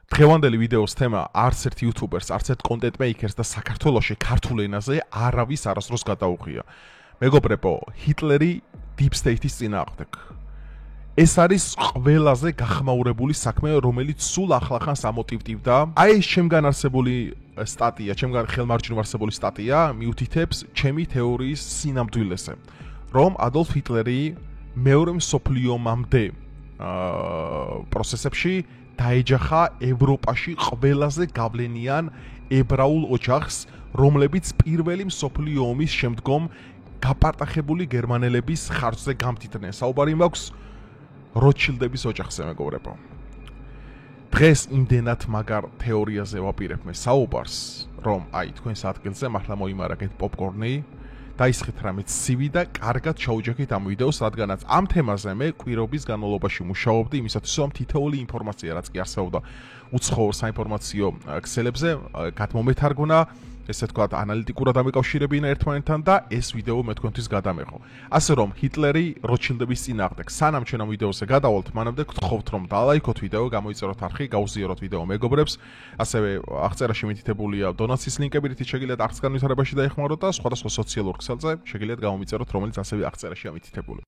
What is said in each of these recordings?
დღევანდელი ვიდეოს თემა არც ერთ იუთუბერს, არც ერთ კონტენტ მეიკერს და საქართველოში ქართულ ენაზე არავის არასდროს გადაუღია. მეგობრებო, ჰიტლერი Deep State-ის წინააღმდეგ. ეს არის ყველაზე გახმაურებული საქმე, რომელიც სულ ახლახანს ამოტივტივდა. აი ეს ჩემგან არსებული სტატია, ჩემგან ხელმარჯვნივ არსებული სტატია მიუთითებს ჩემი თეორიის სინამდვილეზე, რომ ადოლფ ჰიტლერი მეორე მსოფლიო ომამდე პროცესებში დაეჯახა ევროპაში ყველაზე გავლენიან ებრაულ ოჯახს, რომლებიც პირველი მსოფლიო ომის შემდგომ გაპარტახებული გერმანელების ხარჯზე გამდიდნენ. საუბარი მაქვს როთშილდების ოჯახზე, მეგობრებო. დღეს იმდენად მაგარ თეორიაზე ვაპირებ მე საუბარს, რომ აი თქვენს ადგილზე მართლა მოიმარაგეთ პოპკორნი, დაისხეთ რამე ცივი და კარგად ჩაუჯექით ამ ვიდეოს, რადგანაც ამ თემაზე მე კვირობის განმავლობაში მუშაობდი, იმისათვის რომ თითოეული ინფორმაცია, რაც კი არსებობდა უცხოურ საინფორმაციო ქსელებზე, გადმომეთარგმნა, ესე თქვათ, ანალიტიკურად ამეკავშირებინა ერთმანეთთან და ეს ვიდეო მე თქვენთვის გადამეღო. ასე რომ ჰიტლერი როთშილდების წინააღმდეგ. სანამ ჩვენ ამ ვიდეოზე გადავალთ, მანამდე გთხოვთ რომ დალაიქოთ ვიდეო, გამოიწეროთ არხი, გაუზიაროთ ვიდეო მეგობრებს. ასევე აღწერაში მითითებულია დონაციის ლინკები, რითიც შეგიძლიათ არხის განვითარებაში დაეხმაროთ და სხვადასხვა სოციალურ ქსელზე შეგიძლიათ გამომიწეროთ, რომელიც ასევე აღწერაშია მითითებული.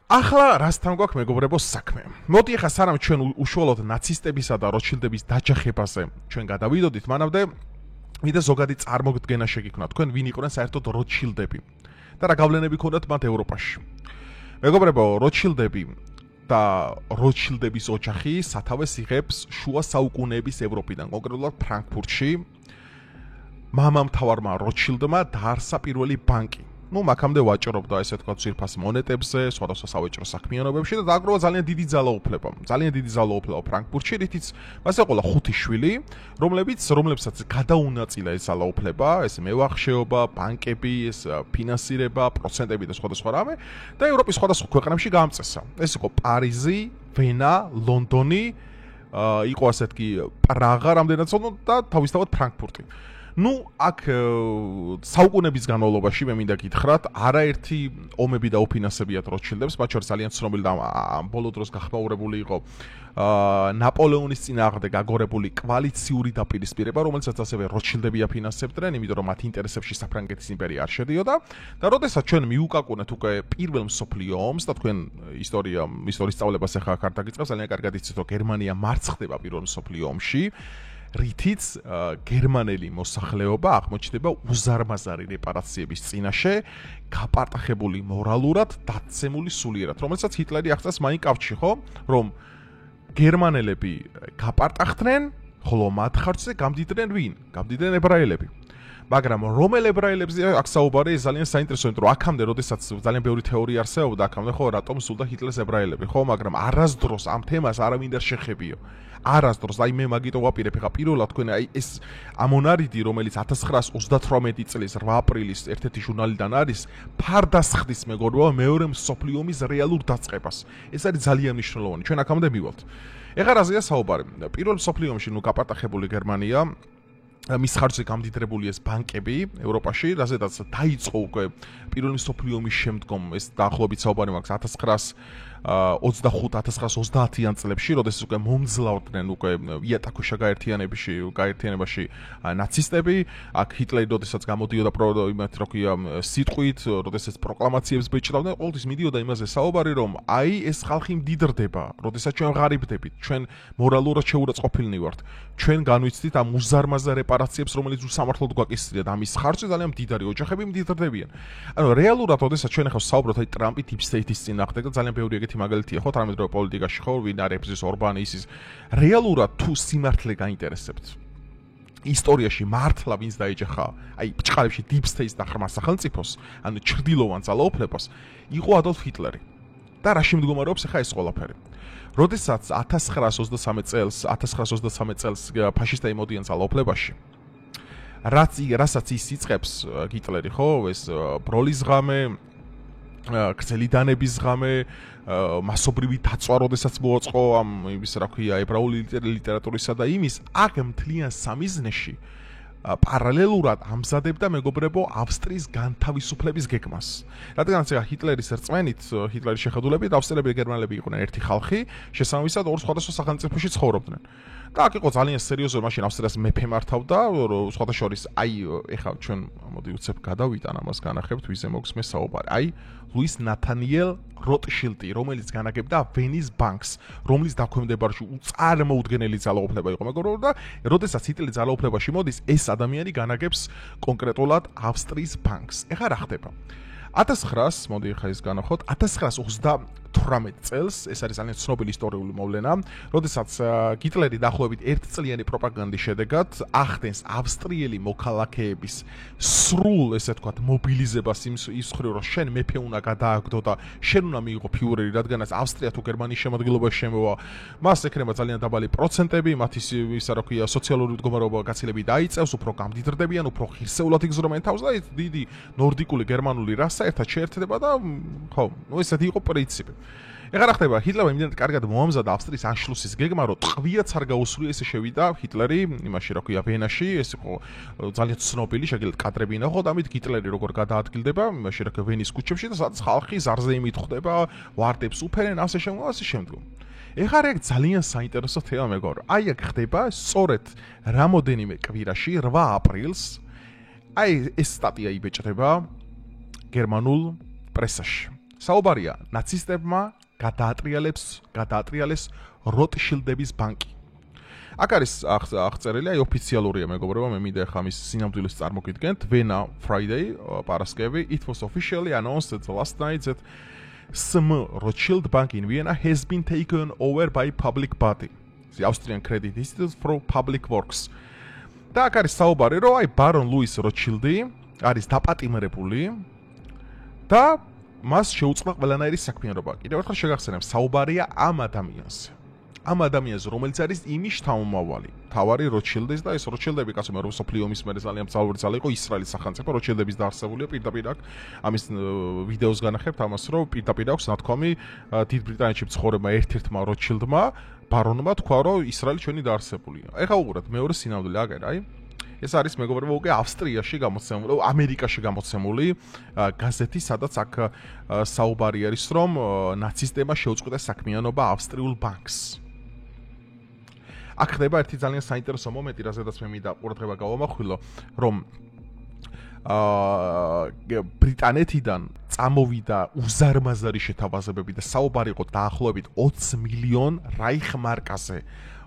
ახლა რასთან გვაქვს მეგობრებო საქმე. მოდი ახლა სანამ ჩვენ უშუალოდ ნაცისტებისა და როთშილდების დაჯახებაზე ჩვენ გადავიდოდით, მანამდე ვიდა ზოგადი წარმოგდგენა შეგიქმნა თქვენ ვინ იყვნენ საერთოდ როთშილდები და რა გავლენები ჰქონდათ მათ ევროპაში. მეგობრებო, როთშილდები და როთშილდების ოჯახი სათავეს იღებს შუა საუკუნეების ევროპიდან, კონკრეტულად ფრანკფურტში. მამამთავარმა როთშილდმა დაარსა პირველი ბანკი. მაგამდე ვაჭრობდა, ესე თქვა, ძვირფას მონეტებზე, სხვადასხვა სავაჭრო საქმიანობებში და დააგროვა ძალიან დიდი ძალაუფლება. ძალიან დიდი ძალაუფლება ფრანკფურტში, რითიც მას ეყოლა 5 შვილი, რომლებსაც გადაუნაწილა ეს ძალაუფლება, ეს მევახშეობა, ბანკები, ეს ფინანსირება, პროცენტები და სხვადასხვა რამე და ევროპის სხვადასხვა ქვეყნებში გაამწესა. ეს იყო პარიზი, ვენა, ლონდონი, იყო ასეთ კი პრაღა რამდენადაც და თავისთავად ფრანკფურტი. აქ საუკუნეების განმავლობაში მე მინდა გითხრათ, არაერთი ომები დაუფინანსებიათ როთშილდებს, მათ შორის ძალიან ცნობილი და ბოლო დროს გახმაურებული იყო ნაპოლეონის წინააღმდეგ აგორებული კოალიციური დაპირისპირება, რომელსაც ასევე როთშილდები აფინანსებდნენ, იმიტომ რომ მათ ინტერესებში საფრანგეთის იმპერია არ შედიოდა და როდესაც ჩვენ მიუკაკუნეთ უკვე პირველ მსოფლიო ომს და თქვენ ისტორიის სწავლებას ახლა აქ არ დაგიწყებს, ძალიან კარგად იცით, რომ გერმანია მარცხდება პირველ მსოფლიო ომში. რითიც გერმანელი მოსახლეობა აღმოჩნდება უზარმაზარი რეპარაციების წინაშე, გაპარტახებული მორალურად, დაცემული სულიერად, რომელსაც ჰიტლერი აღწევს მაინ კამფში, ხო, რომ გერმანელები გაპარტახდნენ, ხოლო მათ ხარჯზე გამდიდნენ ვინ? გამდიდნენ ებრაელები. მაგრამ რომელ ებრაელებზე აქ საუბარი ძალიან საინტერესოა, იმიტომ რომ აქამდე, როდესაც ძალიან ბევრი თეორია არსებობდა, აქამდე ხო რატომ სულდა ჰიტლერს ებრაელები, ხო, მაგრამ არასდროს ამ თემას არავინ არ შეხებიო. არასდროს, აი მე მაგიტო ვაპირებ, ხა პირველად თქვენ აი ეს ამონარიდი, რომელიც 1938 წლის 8 აპრილის ერთ-ერთი ჟურნალიდან არის, ფარდასხდის მეგობრებო მეორე მსოფლიო ომის რეალურ დაწყებას. ეს არის ძალიან მნიშვნელოვანი. ჩვენ აქამდე მივალთ. ეხლა რაზეა საუბარი? პირველ მსოფლიო ომში გაპარტახებული გერმანია მის ხარჯზე გამდიდრებული ეს ბანკები ევროპაში, რაზედაც დაიწყო უკვე პირველი მსოფლიო ომის შემდგომ ეს დაახლოებით საუბარი მაქვს 1925-1930-იან წლებში, როდესაც უკვე მომძლავრდნენ უკვე იატაკუშა გაერთიანებაში ნაცისტები, აქ ჰიტლერი როდესაც გამოდიოდა იმათ როქია სიტყვით, როდესაც პროკლამაციებს ბეჭდავდნენ, ყოველთვის მიდიოდა იმაზე საუბარი, რომ აი ეს ხალხი მდიდრდება, როდესაც ჩვენ ღარიბდებით, ჩვენ მორალურად შეურაცხყოფილნი ვართ, ჩვენ განვიცდით ამ უზარმაზარ რეპარაციებს, რომელიც უსამართლოდ გვაკისრიათ, ამის ხარჯზე ძალიან მდიდარი ოჯახები მდიდრდებიან. ანუ რეალურად, როდესაც ჩვენ ახლა საუბრობთ აი ტრამპი Deep State-ის წინააღმდეგ და ძალიან ბევრი ეგეთი მაგალითია, ხო, თანამედროვე პოლიტიკაში ხო, ვინ არ ებრძვის ორბანი ისის. რეალურად თუ სიმართლე გაინტერესებთ ისტორიაში მართლა ვინც დაეჯახა, აი ბჭყალებში Deep State-ს და ღრმა სახელმწიფოს, ანუ ჩრდილოვან ძალაუფლებას, იყო ადოლფ ჰიტლერი. და რა შემდგომარეობს ახლა ეს ყველაფერი? როდესაც 1923 წელს ფაშისტები მოდიან ძალაუფლებაში, რასაც ის იწყებს ჰიტლერი, ხო, ეს ბროლის ღამე, გრძელი დანების ღამე, მასობრივი დაწვა, როდესაც მოაწყო ამ იმის რა ქვია ებრაული ლიტერატურისა და იმის, აქ მთლიან სამიზნეში პარალელურად ამზადებდა მეგობრებო ავსტრიის განთავისუფლების გეგმას. რადგანაც ჰიტლერის რწმენით, ჰიტლერის შეხედულებით ავსტრიელები და გერმანელები იყვნენ ერთი ხალხი, შესაბამისად ორ სხვადასხვა სახელმწიფოში ცხოვრობდნენ. და აქ იყო ძალიან სერიოზული მაშინ ავსტრიას მეფე მართავდა, სხვათა შორის ეხლა ჩვენ მოდი უცებ გადავიტან ამას განახებთ, ვიზე მოგსმეს საუბარი. ლუის ნათანიელ როტშილდი, რომელიც განაგებდა ვენის ბანკს, რომლის დაქვემდებარში უწარმოუდგენელი ძალაუფლება იყო მეგობრებო და როდესაც ჰიტლერი ძალაუფლებაში მოდის, ეს ადამიანი განაგებს კონკრეტულად ავსტრიის ბანკს. ეხლა რა ხდება? 1900 მოდი ხა ის განახოთ 1938 წელს ეს არის ძალიან ცნობილი ისტორიული მოვლენა, როდესაც ჰიტლერი დაახლოებით 1 წლიანი პროპაგანდის შედეგად ახდენს ავსტრიელი მოქალაქეების სრულ, ესე ვთქვათ, მობილიზებას ის ხრი რომ შენ მეფე უნდა გადააგდო და შენ უნდა მიიღო ფიურერი, რადგანაც ავსტრია თუ გერმანიის შემადგენლობაში შემოვა, მას ექნება ძალიან დაბალი პროცენტები, მათ ისა რა ქვია, სოციალური მდგომარეობა გაცილებით დაიწევს, უფრო გამდიდრდებიან, უფრო ღირსეულად იგზნობენ თავს და ეს დიდი ნორდიკული გერმანული რასა ერთად შეერთდება და ხო, ესეთი იყო პრინციპი. ეხლა რა ხდება? ჰიტლერმა იმდენად კარგად მოამზადა ავსტრიის ანშლუსის გეგმა, რომ ტყვიაც არ გაუსურია, ესე შევიდა ჰიტლერი იმაში, რა ქვია, ვენაში, ეს იყო ძალიან ცნობილი, შეგიძლიათ კადრები ნახოთ, ამით ჰიტლერი როგორ გადაადგილდება იმაში, რა ქვია, ვენის ქუჩებში და სადაც ხალხი ზარზე იმიტხვდება, ვარდებს უფერენ, ასე შემდგომ. ეხლა რა ძალიან საინტერესო თემა მეგობრებო. აქ ხდება სწორედ რამოდენიმე კვირაში, 8 ապრილს, ეს სტატია იბეჭდება გერმანულ პრესაში. საუბარია ნაცისტებმა გადაატრიალეს როტშილდების ბანკი. აქ არის აღწერილი, ოფიციალურია მეგობრებო, მე მინდა ახლა მის სინამდვილეს წარმოგიდგენთ. Vienna Friday, პარასკევი, it was officially announced last night that some Rothschild Bank in Vienna has been taken over by public body, the Austrian Credit Institute for Public Works. და აქ არის საუბარი, რომ ბარონ ლუის როტშილდი არის დაპატიმრებული და მას შეუწყდა ყველანაირი საქმიანობა. კიდევ ერთხელ შეგახსენებ, საუბარია ამ ადამიანზე. ამ ადამიანზე, რომელიც არის იმის შთამომავალი, თავარი როტშილდის და ეს როტშილდები კაცო მეორე მსოფლიო ომის მერე ძალიან მძლავრი ძალა იყო ისრაელის სახელმწიფო როტშილდების დაარსებულია პირდაპირ აქ ამის ვიდეოს განახებთ ამას, რომ პირდაპირ აქვს ნათქვამი დიდ ბრიტანეთში მცხოვრებმა ერთ-ერთმა როტშილდმა ბარონმა თქვა, რომ ისრაელი ჩვენი დაარსებულია. ეხლა უყურეთ მეორე სინამდვილე აგერ, ეს არის მეგობრებო უკვე ავსტრიაში გამოცემული, ამერიკაში გამოცემული გაზეთი, სადაც აქ საუბარი არის, რომ ნაცისტებმა შეუწყვეტეს საქმიანობა ავსტრიულ ბანკს. აქ ხდება ერთი ძალიან საინტერესო მომენტი, რაზედაც მე მინდა ყურადღება გავამახვილო, რომ ბრიტანეთიდან წამოვიდა უზარმაზარი შეთავაზებები და საუბარი იყო დაახლოებით 20 მილიონ რაიხმარკაზე,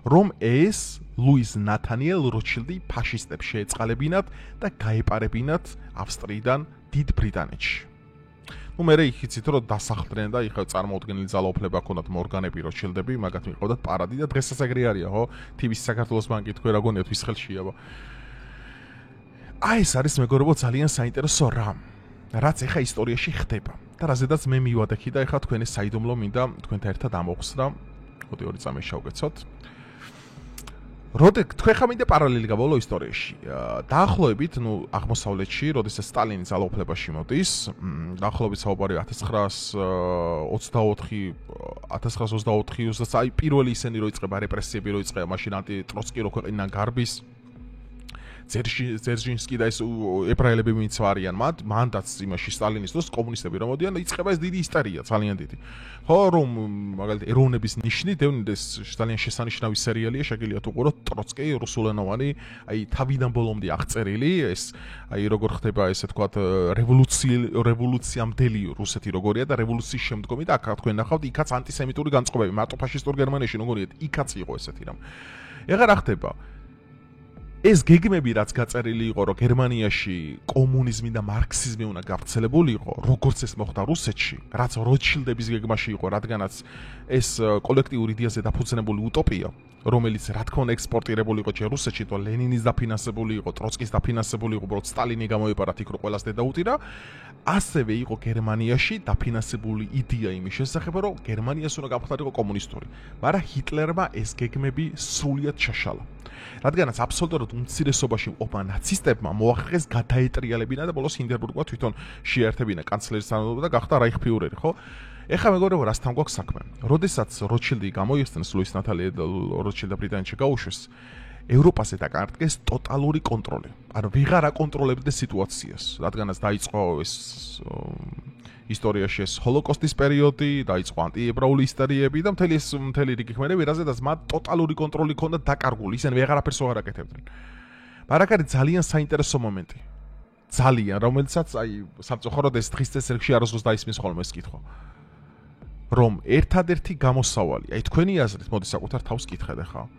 რომ ეს ლუის ნათანიელ როტშილდი ფაშისტებს შეეწყალებინათ და გაეპარებინათ ავსტრიიდან დიდ ბრიტანეთში. მე იხიცით, რომ დასახლდნენ და იხა წარმოუდგენელი ძალაუფლება ჰქონდათ მორგანები როტშილდები, მაგათ მიყავდათ პარადი და დღესაც ეგრე არია, ხო? TV-ს საქართველოს ბანკი თქვენ რა გონიათ, ვის ხელშია? ეს არის მეგობრებო ძალიან საინტერესო რამ, რაც ეხა ისტორიაში ხდება და რაზედაც მე მივადექი და ეხა თქვენი საიდუმლო მინდა თქვენთან ერთად ამოვხსნა. მოდი ორი წამი შევგეცოთ. თქვენ ხა მინდა პარალელი გავავლო ისტორიაში. დაახლოებით, აღმოსავლეთში, როდესაც სტალინი ძალაუფლებაში მოდის, დაახლოებით საუბარი 1924-1924, აი პირველი ისენი რო იწყება რეპრესიები, რო იწყება მაშინ ანტიტროცკი რო ქვეყნიდან გარბის. ძერჟინსკი და ეს ებრაელები მიცვარიან მანდაც იმაში სტალინის დროს კომუნისტები რომ მოდიან და იწყება ეს დიდი ისტერია, ძალიან დიდი. ხო, რომ მაგალითად ეროვნების ნიშნი, დევნიდეს ძალიან შესანიშნავი სერიალია, შეგიძლიათ უყუროთ, ტროცკი რუსულენოვანი, აი თავიდან ბოლომდე აღწერილი, ეს აი როგორ ხდება ესე თქვათ რევოლუციამდელი რუსეთი როგორია და რევოლუციის შემდგომი და აქ თქვენ ნახავთ, იქაც ანტისემიტური განწყობები, მარტო ფაშისტურ გერმანიაში როგორია, იქაც იყო ესეთი რამ. ეხლა რა ხდება? ეს გეგმები რაც გაწერილი იყო, რომ გერმანიაში კომუნიზმი და მარქსიზმი უნდა გავრცელებული იყო, როგორც ეს მოხდა რუსეთში, რაც როტშილდების გეგმაში იყო, რადგანაც ეს კოლექტიური იდეაზე დაფუძნებულიუტოპია, რომელიც რა თქმა უნდა ექსპორტირებული იყო ჯერ რუსეთში, თუ ლენინის დაფინანსებული იყო, ტროცკის დაფინანსებული იყო, უბრალოდ სტალინი გამოეპარა იქ რომ ყველას დედაუტირა, ასევე იყო გერმანიაში დაფინანსებული იდეა იმის შესახებ, რომ გერმანიას უნდა გამხდარიყო კომუნისტური, მაგრამ ჰიტლერმა ეს გეგმები სრულიად ჩაშალა. რადგანაც აბსოლუტურად უმცირესობაში ყოფა ნაცისტებმა მოახერხეს გადაეტრიალებინა და ბოლოს ჰინდენბურგმა თვითონ შეერთებინა კანცლერის თანამდებობა და გახდა რაიხფიურერი, ხო? ეხლა მეგობრებო, რასთან გვაქვს საქმე? როდესაც როტშილდი გამოიხსნეს, ლუის ნათანიელ როტშილდა ბრიტანეთში გაუშვეს, ევროპაზე დაკარგეს ტოტალური კონტროლი. ანუ ვეღარ აკონტროლებდნენ სიტუაციას, რადგანაც დაიწყო ეს ისტორიაში ეს ჰოლოკოსტის პერიოდი, დაიწყო ანტიებრაული ისტორიები და მთელი რიგი ხმერები, რაზედაც მათ ტოტალური კონტროლი ჰქონდათ დაკარგული, ისინი ვეღარაფერს არ აკეთებდნენ. მაგრამ არის ძალიან საინტერესო მომენტი. ძალიან, რომელიცაც სამწუხაროდ ეს დღის წესრიგში არასდროს დაისმის ხოლმე ეს კითხვა. რომ ერთადერთი გამოსავალი, თქვენი აზრით, მოდი საკუთარ თავს კითხეთ ახლა.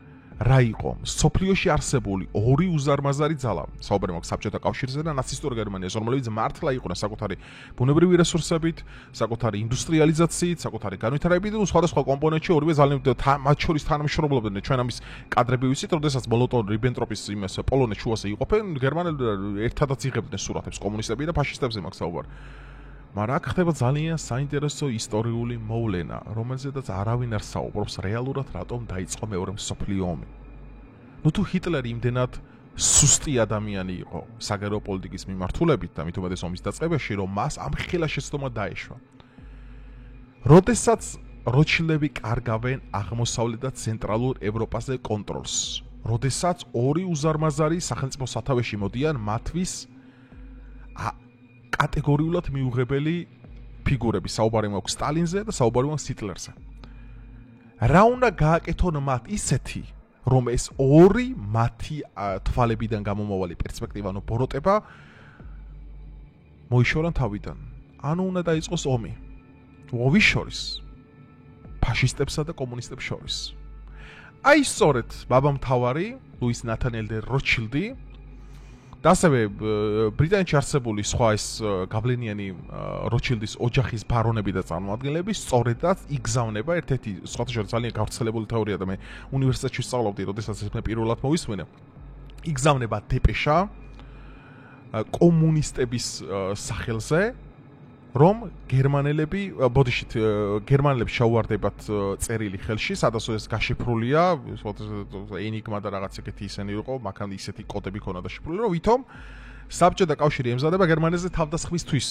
რა იყო სოფლიოში არსებული ორი უზარმაზარი ძალა, საუბარი მაქვს საბჭოთა კავშირზე და ნაცისტურ გერმანიას, რომლებიც მართლა იყვნენ საკუთარი ბუნებრივი რესურსებით, საკუთარი ინდუსტრიალიზაციით, საკუთარი განვითარებით და სხვადასხვა კომპონენტში ორივე ძალიან მათ შორის თანამშრომლობდნენ. ჩვენ ამის კადრები ვიცით, როდესაც მოლოტოვ-რიბენტროპის იმას პოლონეთს შუაზე იყოფენ, გერმანელები ერთადაც იღებდნენ სურათებს კომუნისტები და ფაშისტებზე მაქვს საუბარი. მაგრამ აქ ხდება ძალიან საინტერესო ისტორიული მოვლენა, რომელზედაც არავინ არ საუბრობს რეალურად რატომ დაიწყო მეორე მსოფლიო ომი. თუ ჰიტლერი იმდენად სუსტი ადამიანი იყო საგარეო პოლიტიკის მიმართულებით და მით უმეტეს ომის დაწყებაში, რომ მას ამ ხელა შეცდომა დაეშვა. როდესაც როჩილდები კარგავენ აღმოსავლეთ და ცენტრალურ ევროპაზე კონტროლს, როდესაც ორი უზარმაზარი სახელმწიფო სათავეში მოდიან მათთვის კატეგორიულად მიუღებელი ფიგურები, საუბარი მაქვს სტალინზე და საუბარი მაქვს ჰიტლერზე. რა უნდა გააკეთონ მათ ისეთი, რომ ეს ორი მათი თვალებიდან გამომავალი პერსპექტივა, ანუ ბოროტება მოიშორან თავიდან. ანუ უნდა დაიწყოს ომი. ომის შორის ფაშისტებსა და კომუნისტებს შორის. აი სწორედ ბაბამთავარი ლუის ნათანიელ დე როჩილდი და ასევე ბრიტანეთში არსებული სხვა ეს გავლენიანი როჩილდის ოჯახის ბარონები და წარმომადგენლები სწორედაც იგზავნება ერთ-ერთი სხვათა შორის ძალიან გავრცელებული თეორია და მე უნივერსიტეტში სწავლობდი, როდესაც ეს მე პირველად მოვისმენე. იგზავნება დეპეშა კომუნისტების სახელზე, რომ გერმანელები, ბოდიშით გერმანელებს შეუვარდებათ წერილი ხელში, სადაც ეს გაშიფრულია, ენიგმა და რაღაც ეგეთი ისენი იყო, მაგან ისეთი კოდები ქონდა დაშიფრული, რომ ვითომ საბჭოთა კავშირი ემზადება გერმანიაზე თავდასხმისთვის.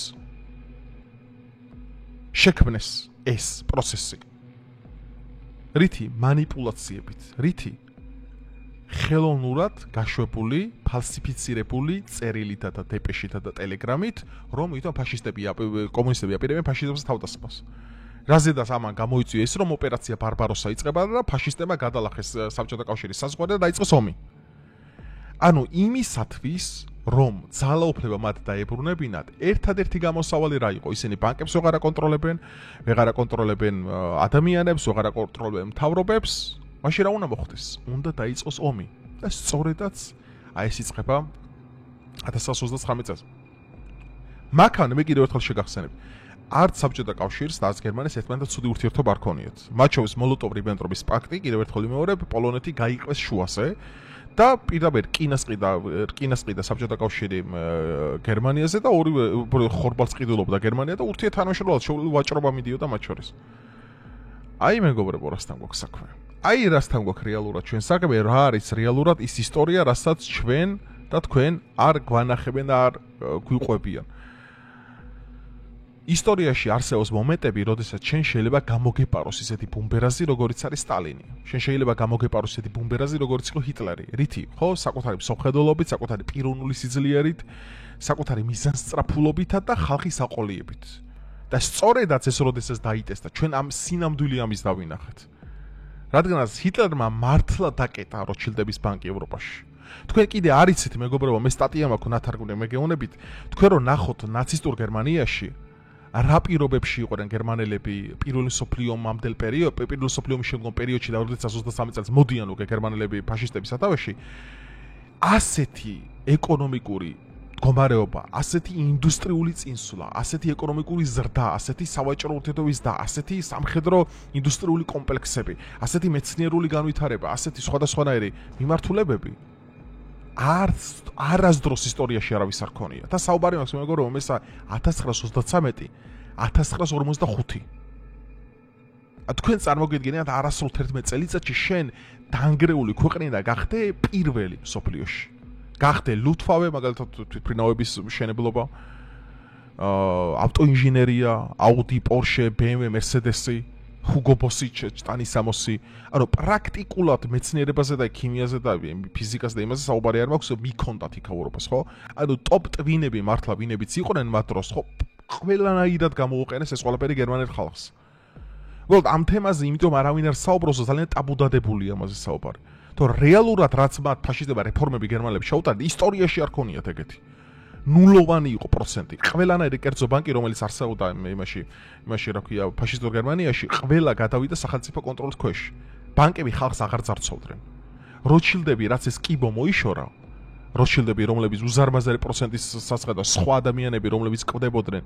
შექმნეს ეს პროცესი. რითი манипуляციებით, რითი ხელოვნურად გაშვებული, ფალსიფიცირებული წერილითა და დეპეშითა და ტელეგრამით, რომ ვითომ ფაშისტები, კომუნისტები აპირებენ ფაშიზმს თავდასხმას. რაზედაც ამან გამოიწვია ის, რომ ოპერაცია ბარბაროსა იწყება და ფაშისტებმა გადალახეს საბჭოთა კავშირის საზღვარი და დაიწყოს ომი. ანუ იმისათვის, რომ ძალაუფლება მათ დაებრუნებინათ, ერთადერთი გამოსავალი რა იყო? ისინი ბანკებს ვეღარ აკონტროლებენ ადამიანებს, ვეღარ აკონტროლებენ მთავრობებს. მაშინ რა უნდა მოხდეს? უნდა დაიწყოს ომი. და სწორედაც ეს იწყება 1929 წელს. მაქან მე კიდევ ერთხელ შეგახსენებ. არც საბჭოთა კავშირს და არც გერმანიას ერთმანეთთან ცუდი ურთიერთობა არ ქონიათ. მათ შორის მოლოტოვ-რიბენტროპის პაქტი კიდევ ერთხელ იმეორებ, პოლონეთი გაიყვეს შუაზე და პირდაპირ რკინას ყიდა საბჭოთა კავშირი გერმანიაზე და ორივე ხორბალს ყიდულობდა გერმანია და ურთიერთთანამშრომლობად შეუძლებელი ვაჭრობა მიდიოდა მათ შორის. აი მეგობრებო, რასთან გვაქვს საქმე? აი რასთან გვაქვს რეალურად ჩვენ საქმე, რა არის რეალურად ის ისტორია, რასაც ჩვენ და თქვენ არ გვანახებენ და არ გვიყვებიან. ისტორიაში არსებობს მომენტები, როდესაც ჩვენ შეიძლება გამოგეპაროს ისეთი ბუმბერაზი, როგორიც არის სტალინი. ჩვენ შეიძლება გამოგეპაროს ისეთი ბუმბერაზი, როგორიც იყო ჰიტლერი. რითი? ხო, საკუთარი მსოფლმხედველობით, საკუთარი პიროვნული სიძლიერით, საკუთარი მიზანსწრაფულობითა და ხალხის აყოლიებით. და სწორედაც ეს როდესაც დაიტესტა, ჩვენ ამ სინამდვილე ამის დავინახეთ. რადგანაც ჰიტლერმა მართლა დაკეტა როჩილდების ბანკი ევროპაში. თქვენ კიდე არ იცით, მეგობრებო, მე სტატია მაქვს ნათარგმნი მეგეუნებით, თქვენ რო ნახოთ ნაცისტურ გერმანიაში რა პირობებში იყვნენ გერმანელები პირველი მსოფლიო ომამდელ პირველი მსოფლიო ომის შემდგომ პერიოდში და 1923 წელს მოდიან უკვე გერმანელები ფაშისტების სათავეში, ასეთი ეკონომიკური მდგომარეობა, ასეთი ინდუსტრიული წინსვლა, ასეთი ეკონომიკური ზრდა, ასეთი სავაჭრო ურთიერთობის და ასეთი სამხედრო ინდუსტრიული კომპლექსები, ასეთი მეცნიერული განვითარება, ასეთი სხვადასხვანაირი მიმართულებები არასდროს ისტორიაში არავის არ ქონია. და საუბარი მაქვს მეგობრებო, ეს 1933, 1945. თქვენ წარმოგიდგენიათ არასრულ 11 წელიწადში შენ დაანგრეული ქვეყნიდან გახდე პირველი მსოფლიოში. გახდე ლუთვავე, მაგალითად თვითმფრინავების მშენებლობა, ავტოინჟინერია, აუდი, პორშე, BMW, მერსედესი, ჰუგო ბოსი, სტანისამოსი, ანუ პრაქტიკულად მეცნიერებაზე და ქიმიაზე და ფიზიკაზე და იმაზე საუბარი არ მაქვს, მიქონდათ იქაურობას, ხო? ანუ ტოპ ტვინები მართლა ვინებიც იყვნენ მათ დროს, ხო? ყველანაირად გამოუყენეს ეს ყველაფერი გერმანელ ხალხს. უბრალოდ ამ თემაზე იმიტომ არავინ არ საუბრობს, ძალიან ტაბუდადებულია ამაზე საუბარი. თორე რეალურად რაც მათ ფაშისტებმა რეფორმები გერმანელებს შეუტანდნენ, ისტორიაში არ ქონიათ ეგეთი. ნულოვანი იყო პროცენტი. ყველანაირი კერძო ბანკი, რომელიც არსებობდა იმაში რა ქვია, ფაშისტურ გერმანიაში, ყველა გადავიდა სახელმწიფო კონტროლის ქვეშ. ბანკები ხალხს აღარ ძარცვავდნენ. როჩილდები, რაც ეს კიბო მოიშორა, როჩილდები, რომლებიც უზარმაზარი პროცენტის სასხა და სხვა ადამიანები, რომლებიც კვდებოდნენ,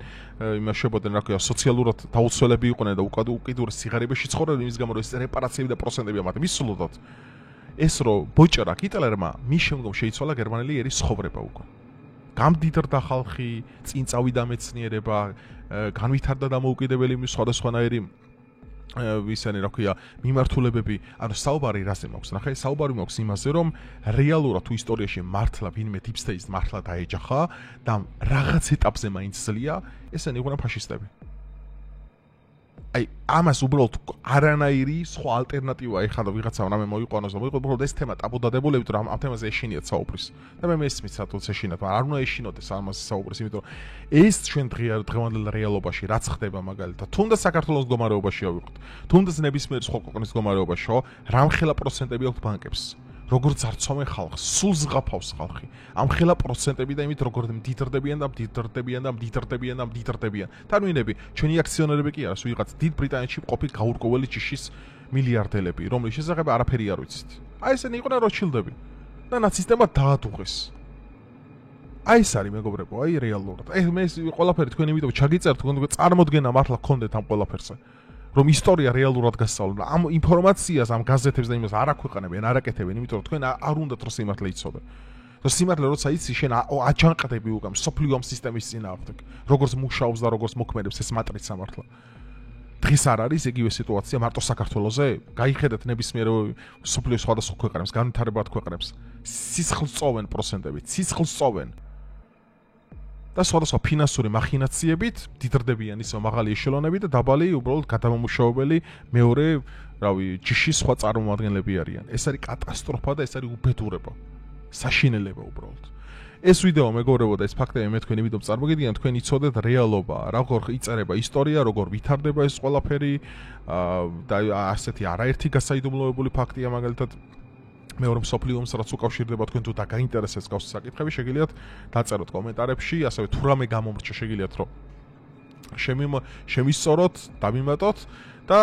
იმაშებოდნენ, რა ქვია, სოციალურად დაუცველები იყვნენ და უკიდურეს სიღარიბეში ცხოვრობდნენ, იმის გამო რომ ეს რეპარაციები და პროცენტები მათ მისულოდათ. ეს რო ბოჭრა ჰიტლერმა მის შემდგომ შეიცვალა გერმანელი ერის ცხოვრება უკვე. გამდიდრდა ხალხი, წინ წავიდა მეცნიერება, განვითარდა დამოუკიდებელი სხვადასხვანაირი ისინი რა ქვია, მიმართულებები, ანუ საუბარი რაზე მაქვს? ნახე, საუბარი მაქვს იმაზე, რომ რეალურად თუ ისტორიაში მართლა ვინმე deep state-ს მართლა დაეჯახა და რაღაც ეტაპზე მაინც ძლია, ესენი იყვნენ ფაშისტები. აი, ამას უბრალოდ არანაირი სხვა ალტერნატივა ეხლა ვიღაცამ რამე მოიყვანოს და მოიყვანოს, ეს თემა ტაბუდადებულებით, რომ ამ თემაზე ეშინიათ საუბრის. და მე მესმის სათულს ეშინათ, მაგრამ არ უნდა ეშინოდეს ამაზე საუბრის, იმიტომ რომ ეს ჩვენ დღევანდელ რეალობაში რაც ხდება მაგალითად, თუნდაც საქართველოს მდგომარეობაში ავიღოთ, თუნდაც ნებისმიერ სხვა ქვეყნის მდგომარეობაში, ხო, რამხელა პროცენტები აქვს ბანკებს. როგორ ძარცვავენ ხალხს, სულ ზღაფავს ხალხი. ამ ხელა პროცენტები და იმით როგორ მდიდრდებიან. თანვინები, ჩვენი აქციონერები კი არა, ვიღაც დიდ ბრიტანეთში ყოფილი გაურკვეველი ჯიშის მილიარდელები, რომლის შესახებ არაფერი არ ვიცით. აი ესენი იყვნენ როჩილდები. და ნაცისტებმა დაადუღეს. აი ეს არის მეგობრებო, აი რეალურად. მე ეს ყველაფერი თქვენ იმიტომ ჩაგიწერთ, თქვენ წარმოდგენა მართლა გქონდეთ ამ ყველაფერზე. რომ ისტორია რეალურად გასწავლოთ. ამ ინფორმაციას, ამ გაზეთებს და იმას არ აქვეყნებიან, არ აკეთებენ, იმიტომ რომ თქვენ არ უნდათ რომ სიმართლე იცოდე. და სიმართლე როცა იცი, შენ აჯანყდები უკან სოფლიო ამ სისტემის წინააღმდეგ. როგორც მუშაობს და როგორც მოქმედებს ეს მატრიცა მართლა. დღეს არ არის იგივე სიტუაცია მარტო საქართველოზე? გაიხედეთ ნებისმიერ სოფლიო სხვადასხვა ქვეყნებს, განვითარებად ქვეყნებს. სისხლს წოვენ პროცენტები, სისხლს წოვენ. და სხვადასხვა ფინანსური მახინაციებით დიდრდებიან ისო მაღალი ეშელონები და დაბალი უბრალოდ გადამამუშავებელი მეორე, რავი, ჯიშის სხვა წარმომადგენლები არიან. ეს არის კატასტროფა და ეს არის უბედურება. საშინელება უბრალოდ. ეს ვიდეო მეგობრებო და ეს ფაქტები მე თქვენი ვიდეო წარმოგიდგენთ, თქვენ იცოდეთ რეალობა, როგორ იწერება ისტორია, როგორ ვითარდება ეს ყველაფერი და ასეთი არაერთი გასაიდუმლოებული ფაქტია მაგალითად მეორე მსოფლიო ომს რაც უკავშირდება თქვენ თუ დაგაინტერესებს გავს საკითხები შეგიძლიათ დაწეროთ კომენტარებში, ასევე თუ რამე გამომრჩა შეგიძლიათ რომ შემისწოროთ, დამიმატოთ და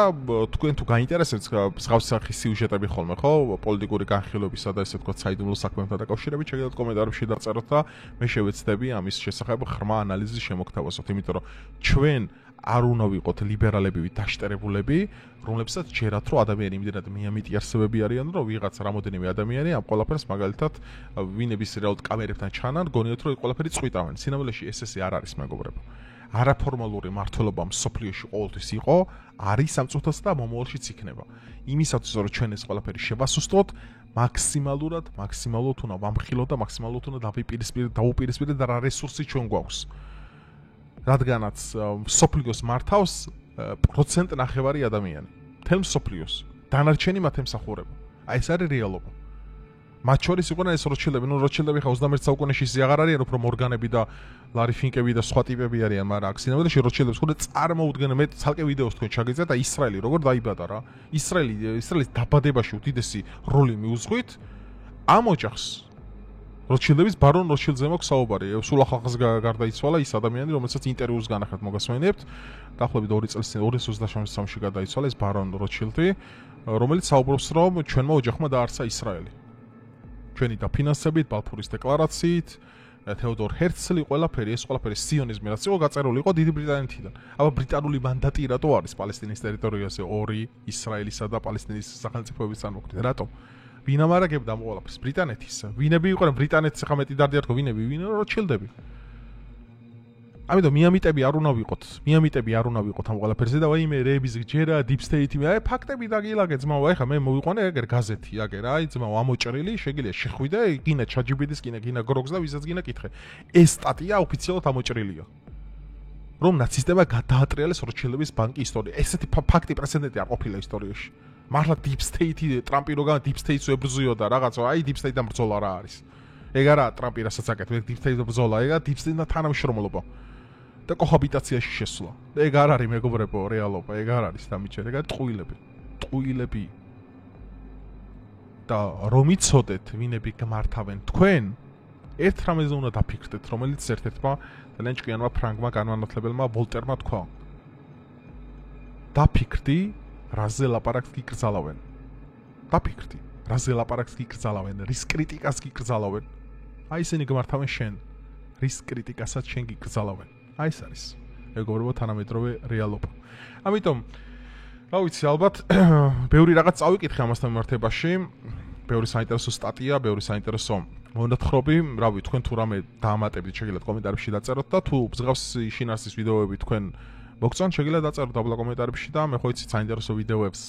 თქვენ თუ გაინტერესებთ მსგავსი სახის სიუჟეტები ხოლმე, ხო, პოლიტიკური განხილვებისა და ესე ვთქვათ საიდუმლო საქმეებთან დაკავშირებით შეგიძლიათ კომენტარებში დაწეროთ და მე შევეცდები ამის შესახებ ღრმა ანალიზის შემოგთავაზოთ, იმიტომ რომ ჩვენ არ უნდა ვიყოთ ლიბერალებივი დაშტერებულები, რომლებსაც ჯერათ რომ ადამიანი იმდენად მიამიტი არსებები არიან, რომ ვიღაც რამოდენიმე ადამიანი ამ ყველაფერს მაგალითად ვინების რეალურად კამერებთან ჩანან, გონიათ რომ ეს ყველაფერი წვიტავენ. სინამდვილეში ესე არ არის მეგობრებო. არაფორმალური მართლობა მსოფლიოში ყოველთვის იყო, არის სამწუხაროდ და მომავალშიც იქნება. იმისათვის რომ ჩვენ ეს ყველაფერი შევასუსტოთ, მაქსიმალურად უნდა ვამხილოთ და მაქსიმალურად უნდა დაუპირისპირდეთ და რა რესურსი ჩვენ გვაქვს. რადგანაც მსოფლიოს მართავს პროცენტ ნახევარი ადამიანი. მთელ მსოფლიოს. დანარჩენი მათ ემსახურება. აი ეს არის რეალობა. მათ შორის იყვნენ ეს როჩილდები, როჩილდები ხა 21 საუკუნეში ისე აღარ არიან, უფრო მორგანები და ლარი ფინკები და სხვა ტიპები არიან, მაგრამ აქ სინამდვილეში როჩილდებს ხოდა წარმოუდგენენ, მე ცალკე ვიდეოს თქვენ ჩაგეძა და ისრაელი როგორ დაიბადა რა. ისრაელის დაბადებაში უდიდესი როლი მიუძღვით ამ ოჯახს. როჩილდების ბარონ როჩილდზე მაქვს საუბარი. სულ ახალ გარდაიცვალა ის ადამიანი, რომელსაც ინტერვიუს განახეთ მოგასმენებთ. დაახლოებით 2 წელს წინ 2023-ში გარდაიცვალა ეს ბარონ როჩილდი, რომელიც საუბრობს, რომ ჩვენმა ოჯახმა დაარსა ისრაელი. ჩვენი დაფინანსებით, ბალფურის დეკლარაციით, თეოდორ ჰერცლი, ეს ყველაფერი სიონიზმი რაც იყო გაწერული იყო დიდი ბრიტანეთიდან. აბა ბრიტანული მანდატი რატო არის პალესტინის ტერიტორიაზე ორი ისრაელისა და პალესტინის სახელმწიფოების წარმოქმნით? რატომ? ვინ ამარაგებდა ამ ყველაფერს? ბრიტანეთის. ვინები იყვნენ ბრიტანეთს ხა მეტი დარდი არ თქო, ვინები როჩილდები. ამიტომ მიამიტები არ უნდა ვიყოთ ამ ყველაფერზე და ვაიმე რეების ჯერა deep state-ი, აი ფაქტები დაგილაგე ძმაო, აი ხა მე მოვიყვანე ეგერ გაზეთი, აგერ აი ძმაო ამოჭრილი, შეგიძლია შეხვიდე, გინა ChatGPT-ს, გინა Grok-ს და ვისაც გინა კითხე. ეს სტატია ოფიციალურად ამოჭრილია. რომ ნაცისტებმა გადაატრიალეს როჩილდების ბანკი ისტორია. ესეთი ფაქტი პრეცედენტი არ ყოფილა ისტორიაში. მართლა deep state ტრამპი როგა deep state-ს ებრძვიოდა რაღაცა, აი deep state-დან ბრძოლა რა არის. ეგ არა ტრამპი რასაც აკეთებს, ეგ deep state-ს ბრძოლა, ეგა deep state-დან თანამშრომლობა. და კოჰაბიტაციაში შესვლა. ეგ არ არის მეგობრებო, რეალობა, ეგ არ არის დამიჯერე, ეგ არის ტყუილები. და რომ იცოდეთ, ვინები გმართავენ თქვენ, ერთ რამეზე უნდა დაფიქრდეთ, რომელიც ერთ-ერთმა ძალიან ჭკვიანმა ფრანგმა განმანათლებელმა ვოლტერმა თქვა. დაფიქრდი, რაზე ლაპარაკს გიკრძალავენ. დაფიქრდი, რაზე ლაპარაკს გიკრძალავენ, რის კრიტიკას გიკრძალავენ. აი ისინი გმართავენ შენ, რის კრიტიკასაც შენ გიკრძალავენ. აი ეს არის მეგობრებო თანამედროვე რეალობა. ამიტომ რა ვიცი, ალბათ ბევრი რაღაც წავიკითხე ამასთან მიმართებაში, ბევრი საინტერესო სტატია, ბევრი საინტერესო მონათხრობი, რავი, თქვენ თუ რამე დაამატებთ, შეგიძლიათ კომენტარებში დაწეროთ და თუ ბზღავს შინასის ვიდეოები თქვენ მოგწონთ, შეგიძლიათ დაწეროთ აბლა კომენტარებში და მე ხო იცით საინტერესო ვიდეოებს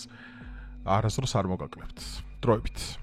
არასდროს არ მოგაკლებთ. დროებით.